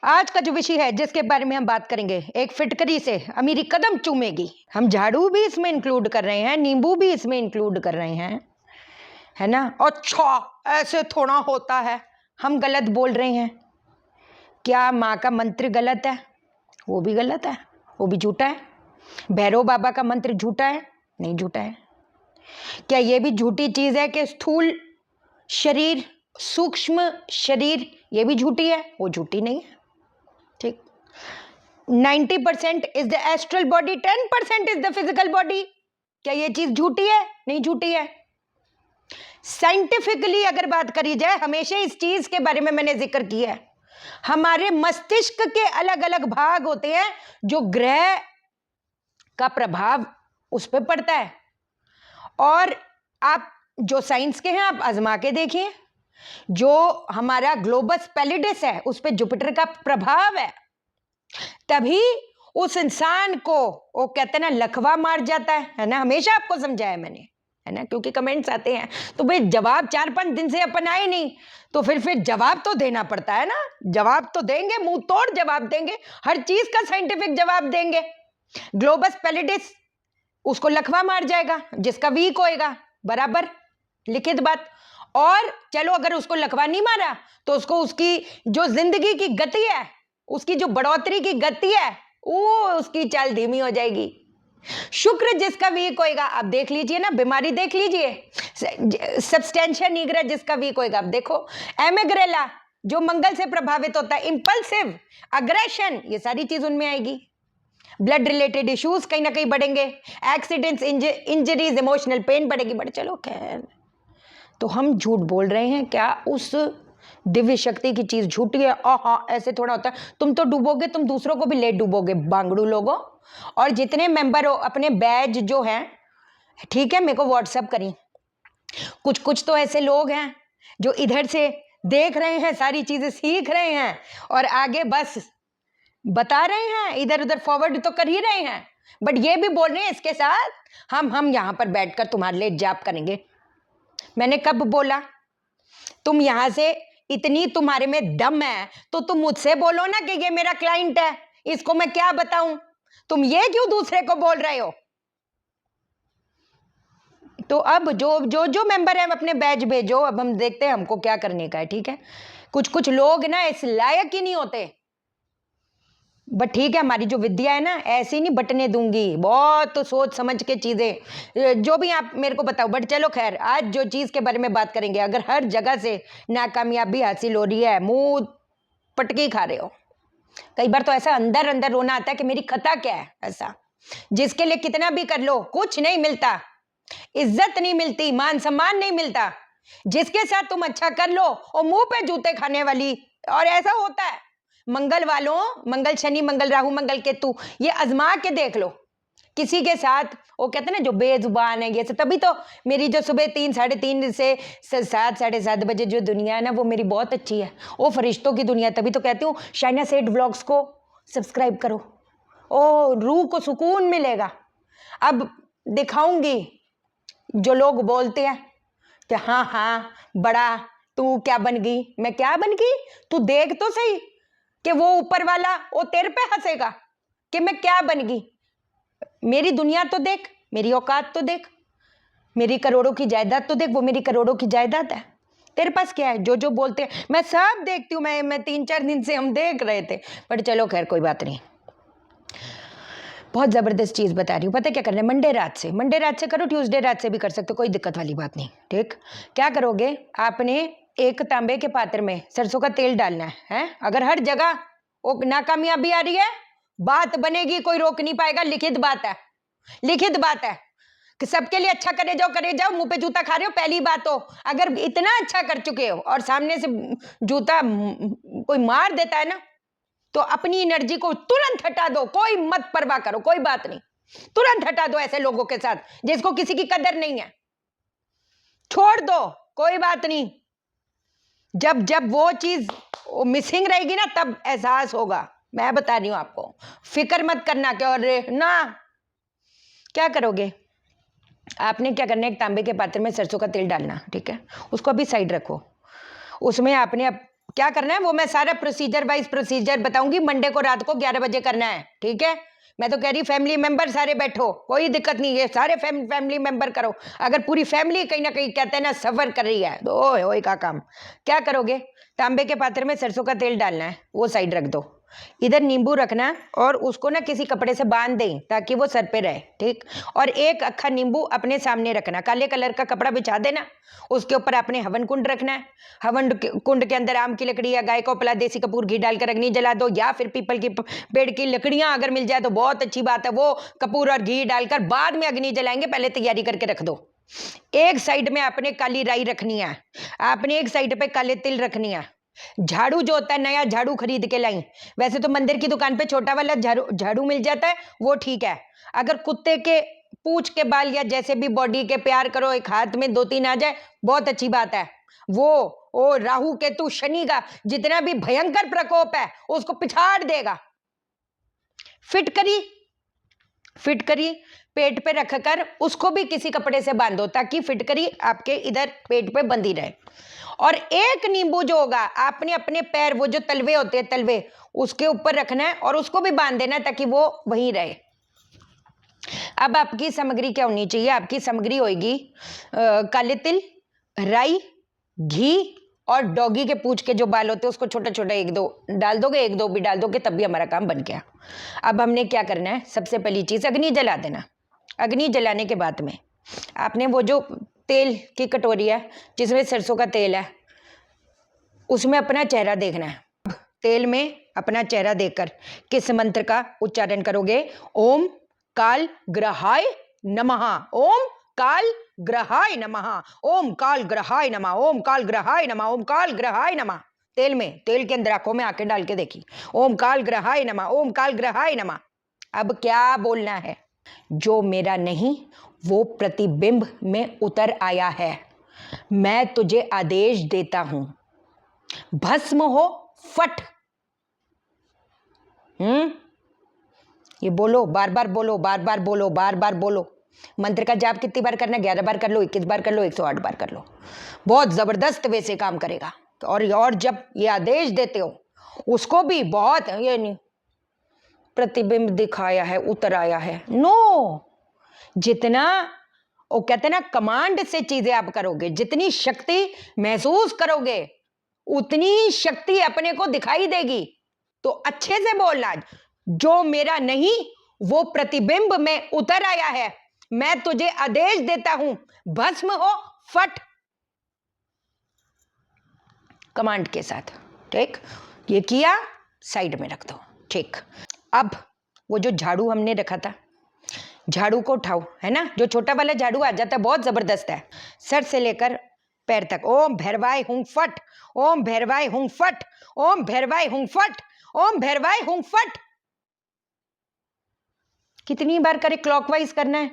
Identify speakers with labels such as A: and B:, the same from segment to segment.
A: आज का जो विषय है जिसके बारे में हम बात करेंगे, एक फिटकरी से अमीरी कदम चूमेगी। हम झाड़ू भी इसमें इंक्लूड कर रहे हैं, नींबू भी इसमें इंक्लूड कर रहे हैं, है ना। अच्छा, ऐसे थोड़ा होता है, हम गलत बोल रहे हैं। क्या माँ का मंत्र गलत है? वो भी गलत है, वो भी झूठा है। भैरव बाबा का मंत्र झूठा है? नहीं झूठा है। क्या ये भी झूठी चीज है कि स्थूल शरीर, सूक्ष्म शरीर, ये भी झूठी है? वो झूठी नहीं है, ठीक। 90% is the astral body, 10% is the physical body. क्या ये चीज झूठी है? नहीं झूठी है। साइंटिफिकली अगर बात करी जाए, हमेशा इस चीज के बारे में मैंने जिक्र किया है, हमारे मस्तिष्क के अलग अलग भाग होते हैं जो ग्रह का प्रभाव उस पर पड़ता है। और आप जो साइंस के हैं आप आजमा के देखिए, जो हमारा ग्लोबस पैलिडिस है उस पर जुपिटर का प्रभाव है, तभी उस इंसान को वो कहते हैं ना लकवा मार जाता है ना। हमेशा आपको समझाया मैंने, है ना, क्योंकि कमेंट्स आते हैं तो भाई जवाब 4-5 दिन से अपन आए नहीं, तो फिर जवाब तो देना पड़ता है ना। जवाब तो देंगे, मुंह तोड़ जवाब देंगे, हर चीज का साइंटिफिक जवाब देंगे। ग्लोबस पैलिडिस उसको लकवा मार जाएगा जिसका वीक होएगा, बराबर लिखित बात। और चलो अगर उसको लकवा नहीं मारा तो उसको उसकी जो जिंदगी की गति है, उसकी जो बढ़ोतरी की गति है, वो उसकी चाल धीमी हो जाएगी। शुक्र जिसका वीक होएगा, आप देख लीजिए ना, बीमारी देख लीजिए, सब्सटेंशिया निग्रा जिसका वीक होएगा, आप देखो। एमेग्रेला जो मंगल से प्रभावित होता है, इंपल्सिव अग्रेशन, ये सारी चीज उनमें आएगी। ब्लड रिलेटेड इश्यूज कहीं ना कहीं बढ़ेंगे, एक्सीडेंट्स, इंजरीज, इमोशनल पेन बढ़ेगी, बढ़ चलो खैर। तो हम झूठ बोल रहे हैं क्या? उस दिव्य शक्ति की चीज झूठी है? हाँ, ऐसे थोड़ा होता है। तुम तो डूबोगे, तुम दूसरों को भी ले डूबोगे, बांगड़ू लोगों। और जितने मेंबर हो अपने बैज जो हैं, ठीक है, मेरे को व्हाट्सएप करी। कुछ कुछ तो ऐसे लोग हैं जो इधर से देख रहे हैं, सारी चीजें सीख रहे हैं और आगे बस बता रहे हैं, इधर उधर फॉरवर्ड तो कर ही रहे हैं, बट ये भी बोल रहे हैं इसके साथ हम यहां पर बैठकर तुम्हारे लिए जाप करेंगे। मैंने कब बोला? तुम यहां से, इतनी तुम्हारे में दम है तो तुम मुझसे बोलो ना कि ये मेरा क्लाइंट है, इसको मैं क्या बताऊं। तुम ये क्यों दूसरे को बोल रहे हो? तो अब जो जो जो मेंबर है अपने बैच भेजो, अब हम देखते हैं हमको क्या करने का है, ठीक है। कुछ कुछ लोग ना इस लायक ही नहीं होते, बट ठीक है, हमारी जो विद्या है ना ऐसी नहीं बटने दूंगी, बहुत तो सोच समझ के चीजें जो भी आप मेरे को बताओ। बट चलो खैर, आज जो चीज के बारे में बात करेंगे, अगर हर जगह से नाकामयाबी हासिल हो रही है, मुंह पटकी खा रहे हो, कई बार तो ऐसा अंदर अंदर रोना आता है कि मेरी खता क्या है। ऐसा जिसके लिए कितना भी कर लो कुछ नहीं मिलता, इज्जत नहीं मिलती, मान सम्मान नहीं मिलता। जिसके साथ तुम अच्छा कर लो और मुंह पे जूते खाने वाली, और ऐसा होता है। मंगल वालों, मंगल शनि, मंगल राहु, मंगल केतु, ये आजमा के देख लो। किसी के साथ वो कहते हैं ना जो बेजुबान है, ये से तभी तो मेरी जो सुबह 3-3:30 से 7-7:30 बजे जो दुनिया है ना, वो मेरी बहुत अच्छी है, वो फरिश्तों की दुनिया। तभी तो कहती हूँ शाइना सेठ व्लॉग्स को सब्सक्राइब करो, ओ रूह को सुकून मिलेगा। अब दिखाऊंगी जो लोग बोलते हैं कि हाँ हाँ बड़ा तू क्या बन गई, मैं क्या बन गई, तू देख तो सही कि वो ऊपर वाला वो तेरे पे हंसेगा कि मैं क्या बन गई। मेरी दुनिया तो देख, मेरी औकात तो देख, मेरी करोड़ों की जायदाद तो देख, वो मेरी करोड़ों की जायदाद है। तेरे पास क्या है? जो जो बोलते हैं मैं सब देखती हूँ, मैं 3-4 दिन से हम देख रहे थे, बट चलो खैर कोई बात नहीं। बहुत ज़बरदस्त चीज़ बता रही हूँ, पता है क्या करना है? मंडे रात से करो, ट्यूसडे रात से भी कर सकते हो, कोई दिक्कत वाली बात नहीं, ठीक। क्या करोगे? आपने एक तांबे के पात्र में सरसों का तेल डालना है? अगर हर जगह वो नाकामयाबी आ रही है, बात बनेगी, कोई रोक नहीं पाएगा, लिखित बात है, लिखित बात है कि सबके लिए अच्छा करे जाओ, मुंह पे जूता खा रहे हो। पहली बात हो, अगर इतना अच्छा कर चुके हो और सामने से जूता कोई मार देता है ना, तो अपनी एनर्जी को तुरंत हटा दो, कोई मत परवाह करो, कोई बात नहीं, तुरंत हटा दो ऐसे लोगों के साथ जिसको किसी की कदर नहीं है, छोड़ दो, कोई बात नहीं। जब जब वो चीज मिसिंग रहेगी ना, तब एहसास होगा। मैं बता रही हूं आपको, फिक्र मत करना कि और ना। क्या करोगे? आपने क्या करना है, एक तांबे के पात्र में सरसों का तेल डालना, ठीक है, उसको अभी साइड रखो। उसमें आपने क्या करना है वो मैं सारा प्रोसीजर वाइज प्रोसीजर बताऊंगी। मंडे को रात को 11 बजे करना है, ठीक है। मैं तो कह रही फैमिली मेंबर सारे बैठो, कोई दिक्कत नहीं है, सारे फैमिली मेंबर करो। अगर पूरी फैमिली कहीं ना कहीं कहते हैं ना सफर कर रही है तो ओए का काम क्या करोगे? तांबे के पात्र में सरसों का तेल डालना है, वो साइड रख दो। इधर नींबू रखना और उसको ना किसी कपड़े से बांध दें ताकि वो सर पे रहे, ठीक। और एक अक्खा नींबू अपने सामने रखना, काले कलर का कपड़ा बिछा देना, उसके ऊपर आपने हवन कुंड रखना है। हवन कुंड के अंदर आम की लकड़ी या गाय का उपला देसी कपूर घी डालकर अग्नि जला दो, या फिर पीपल की पेड़ की लकड़ियां अगर मिल जाए तो बहुत अच्छी बात है, वो कपूर और घी डालकर बाद में अग्नि जलाएंगे, पहले तैयारी करके रख दो। एक साइड में आपने काली राई रखनी है, आपने एक साइड पे काले तिल रखनी है। झाड़ू जो होता है नया झाड़ू खरीद के लाई, वैसे तो मंदिर की दुकान पे छोटा वाला झाड़ू मिल जाता है, वो ठीक है। अगर कुत्ते के पूंछ के बाल या जैसे भी बॉडी के प्यार करो, एक हाथ में 2-3 आ जाए, बहुत अच्छी बात है। वो राहु केतु शनि का जितना भी भयंकर प्रकोप है उसको पिछाड़ देगा। फिटकरी पेट पे रखकर उसको भी किसी कपड़े से बांधो ताकि फिटकरी आपके इधर पेट पे बंधी रहे। और एक नींबू जो होगा आपने अपने पैर, वो जो तलवे होते हैं तलवे, उसके ऊपर रखना है और उसको भी बांध देना ताकि वो वहीं रहे। अब आपकी सामग्री क्या होनी चाहिए? आपकी सामग्री होगी काले तिल, राई, घी और डॉगी के पूंछ के जो बाल होते हैं उसको छोटा छोटा 1-2 डाल दोगे, 1-2 भी डाल दोगे तब भी हमारा काम बन गया। अब हमने क्या करना है? सबसे पहली चीज अग्नि जला देना। अग्नि जलाने के बाद में आपने वो जो तेल की कटोरी है जिसमें सरसों का तेल है उसमें अपना चेहरा देखना है। अब तेल में अपना चेहरा देखकर किस मंत्र का उच्चारण करोगे? ओम काल ग्रहाय नमः, ओम काल ग्रहाय नमः, ओम काल ग्रहाय नमः, ओम काल ग्रहाय नमः, ओम काल ग्रहाय नमः। तेल में, तेल के अंदर आंखों में आंखें डाल के देखी, ओम काल ग्रहाय नमः, ओम काल ग्रहाय नमः। अब क्या बोलना है? जो मेरा नहीं वो प्रतिबिंब में उतर आया है, मैं तुझे आदेश देता हूं, भस्म हो फट। ये बोलो, बार बार बोलो, बार बार बोलो, बार बार बोलो। मंत्र का जाप कितनी बार करना? 11 बार कर लो, 21 बार कर लो, 108 बार कर लो, बहुत जबरदस्त वैसे काम करेगा। और जब ये आदेश देते हो उसको भी बहुत, ये नहीं प्रतिबिंब दिखाया है उतर आया है, नो। जितना वो कहते हैं ना कमांड से चीजें आप करोगे, जितनी शक्ति महसूस करोगे उतनी शक्ति अपने को दिखाई देगी। तो अच्छे से बोलना, जो मेरा नहीं वो प्रतिबिंब में उतर आया है, मैं तुझे आदेश देता हूं, भस्म हो फट, कमांड के साथ, ठीक। ये किया, साइड में रख दो, ठीक। अब वो जो झाड़ू हमने रखा था, झाड़ू को उठाओ, है ना, जो छोटा वाला झाड़ू आ जाता है, बहुत जबरदस्त है, सर से लेकर पैर तक। ओम भैरवाय हुं फट, ओम भैरवाय हुं फट, ओम भैरवाय हुं फट, ओम भैरवाय हुं फट। कितनी बार करे? क्लॉकवाइज करना है,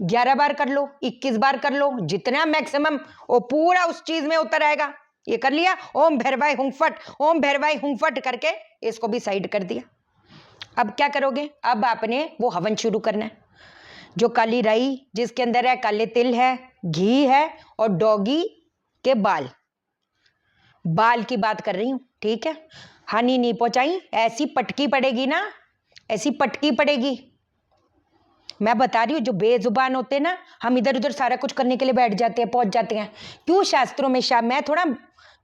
A: 11 बार कर लो, 21 बार कर लो, जितना मैक्सिमम वो पूरा उस चीज में उतर आएगा। ये कर लिया, ओम भैरवाय हुं फट, ओम भैरवाय हुं फट करके इसको भी साइड कर दिया। अब क्या करोगे? अब आपने वो हवन शुरू करना है। जो काली राई जिसके अंदर है, काले तिल है, घी है और डॉगी के बाल की बात कर रही हूं, ठीक है। हानि नहीं पहुंचाई, ऐसी पटकी पड़ेगी ना, ऐसी पटकी पड़ेगी। मैं बता रही हूँ, जो बेजुबान होते हैं ना, हम इधर उधर सारा कुछ करने के लिए बैठ जाते हैं, पहुंच जाते हैं। क्यों? शास्त्रों में मैं थोड़ा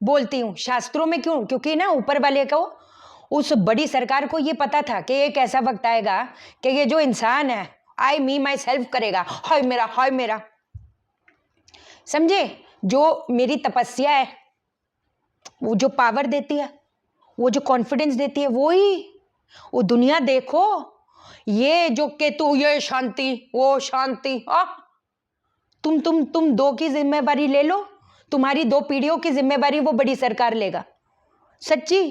A: बोलती हूँ शास्त्रों में, क्यों? क्योंकि ना ऊपर वाले को, उस बड़ी सरकार को ये पता था कि एक ऐसा वक्त आएगा कि ये जो इंसान है आई मी माई सेल्फ करेगा, हाय मेरा, हाय मेरा। समझे? जो मेरी तपस्या है, वो जो पावर देती है, वो जो कॉन्फिडेंस देती है, वो दुनिया देखो। ये जो केतु, ये शांति, वो शांति, तुम 2 की जिम्मेवारी ले लो, तुम्हारी 2 पीढ़ियों की जिम्मेवारी वो बड़ी सरकार लेगा। सच्ची,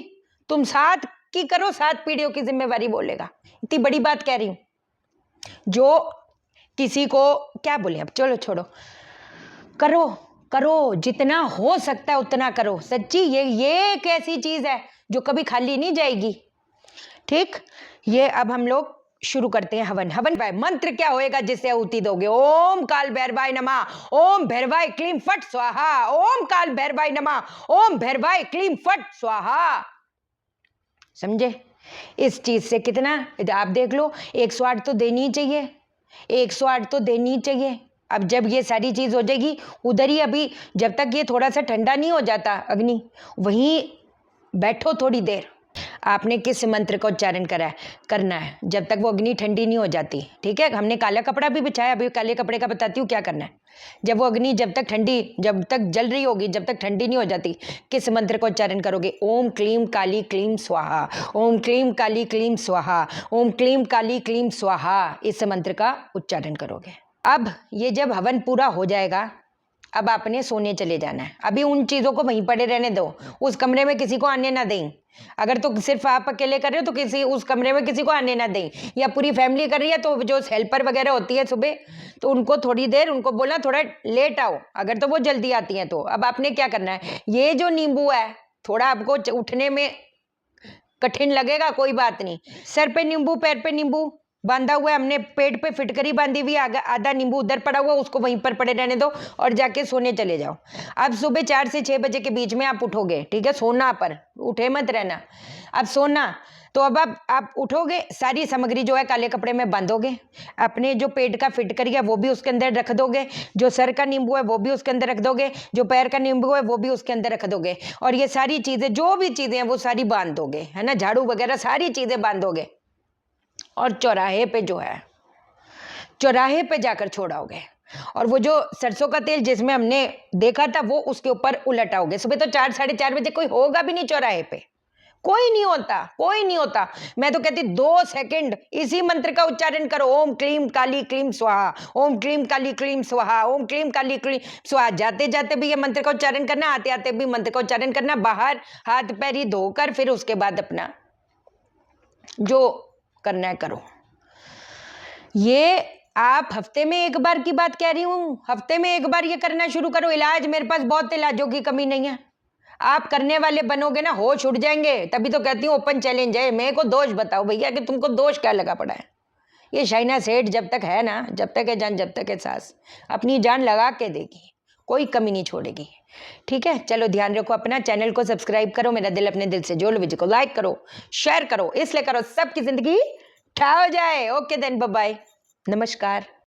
A: तुम 7 की करो, 7 पीढ़ियों की जिम्मेवारी बोलेगा। इतनी बड़ी बात कह रही हूं। जो किसी को क्या बोले, अब चलो छोड़ो, करो जितना हो सकता है उतना करो। सच्ची, ये एक ऐसी चीज है जो कभी खाली नहीं जाएगी, ठीक। ये अब हम लोग शुरू करते हैं हवन। हवन मंत्र क्या होएगा जिससे आहुति दोगे? ओम काल भैरवाय नमः, ओम भैरवाय क्लीम फट स्वाहा, ओम काल भैरवाय नमः, ओम भैरवाय क्लीम फट स्वाहा। समझे? इस चीज से कितना आप देख लो, 108 तो देनी ही चाहिए, 108 तो देनी ही चाहिए। अब जब ये सारी चीज हो जाएगी, उधर ही अभी जब तक ये थोड़ा सा ठंडा नहीं हो जाता अग्नि, वहीं बैठो थोड़ी देर। आपने किस मंत्र का उच्चारण करना है जब तक वो अग्नि ठंडी नहीं हो जाती। ठीक है, हमने काला कपड़ा भी बिछाया, अभी काले कपड़े का बताती हूँ क्या करना है। जब वो अग्नि जब तक जल रही होगी, जब तक ठंडी नहीं हो जाती, किस मंत्र का उच्चारण करोगे? ओम क्लीम काली क्लीम स्वाहा, ओम क्लीम काली क्लीम स्वाहा, ओम क्लीम काली क्लीम स्वाहा, इस मंत्र का उच्चारण करोगे। अब ये जब हवन पूरा हो जाएगा, अब आपने सोने चले जाना है। अभी उन चीजों को वहीं पड़े रहने दो, उस कमरे में किसी को आने ना दें। अगर तो सिर्फ आप अकेले कर रहे हो तो किसी उस कमरे में किसी को आने ना दें, या पूरी फैमिली कर रही है तो जो हेल्पर वगैरह होती है सुबह, तो उनको थोड़ी देर उनको बोलना थोड़ा लेट आओ, अगर तो वो जल्दी आती हैं तो। अब आपने क्या करना है, ये जो नींबू है थोड़ा आपको उठने में कठिन लगेगा, कोई बात नहीं, सर पे नींबू पैर पे नींबू बांधा हुआ है, हमने पेट पे फिटकरी बांधी हुई, आधा नींबू उधर पड़ा हुआ, उसको वहीं पर पड़े रहने दो और जाके सोने चले जाओ। अब सुबह 4 से 6 बजे के बीच में आप उठोगे, ठीक है, सोना पर उठे मत रहना। अब सोना तो अब आप उठोगे, सारी सामग्री जो है काले कपड़े में बांधोगे, अपने जो पेट का फिटकरी है वो भी उसके अंदर रख दोगे, जो सर का नींबू है वो भी उसके अंदर रख दोगे, जो पैर का नींबू है वो भी उसके अंदर रख दोगे, और ये सारी चीजें जो भी चीजें हैं वो सारी बांध दोगे, है ना, झाड़ू वगैरह सारी चीजें बांध दोगे, और चौराहे पे जो है, चौराहे पे जाकर छोड़ाओगे, और वो जो सरसों का तेल जिसमें हमने देखा था वो उसके ऊपर उलटाओगे। सुबह तो 4 साढ़े 4 बजे कोई होगा भी नहीं चौराहे पे, कोई नहीं होता, कोई नहीं होता। मैं तो कहती 2 सेकंड इसी मंत्र का उच्चारण करो, ओम क्लीम काली क्लीम स्वाहा, ओम क्लीम काली क्लीम स्वाहा, ओम क्लीम काली क्लीम स्वाहा। जाते जाते भी ये मंत्र का उच्चारण करना, आते आते भी मंत्र का उच्चारण करना, बाहर हाथ पैर ही धोकर फिर उसके बाद अपना जो करना है करो। ये आप हफ्ते में एक बार की बात कह रही हूं, हफ्ते में एक बार ये करना शुरू करो। इलाज मेरे पास बहुत इलाजों की कमी नहीं है, आप करने वाले बनोगे ना, होश उड़ जाएंगे। तभी तो कहती हूँ ओपन चैलेंज है। मेरे को दोष बताओ भैया कि तुमको दोष क्या लगा पड़ा है। ये शाइना सेठ जब तक है ना, जब तक है जान, जब तक है सांस, अपनी जान लगा के देगी, कोई कमी नहीं छोड़ेगी। ठीक है, चलो ध्यान रखो अपना, चैनल को सब्सक्राइब करो, मेरा दिल अपने दिल से जोड़ लो, वीडियो को लाइक करो, शेयर करो, इसलिए करो सबकी जिंदगी ठा हो जाए। ओके देन, बाय बाय, नमस्कार।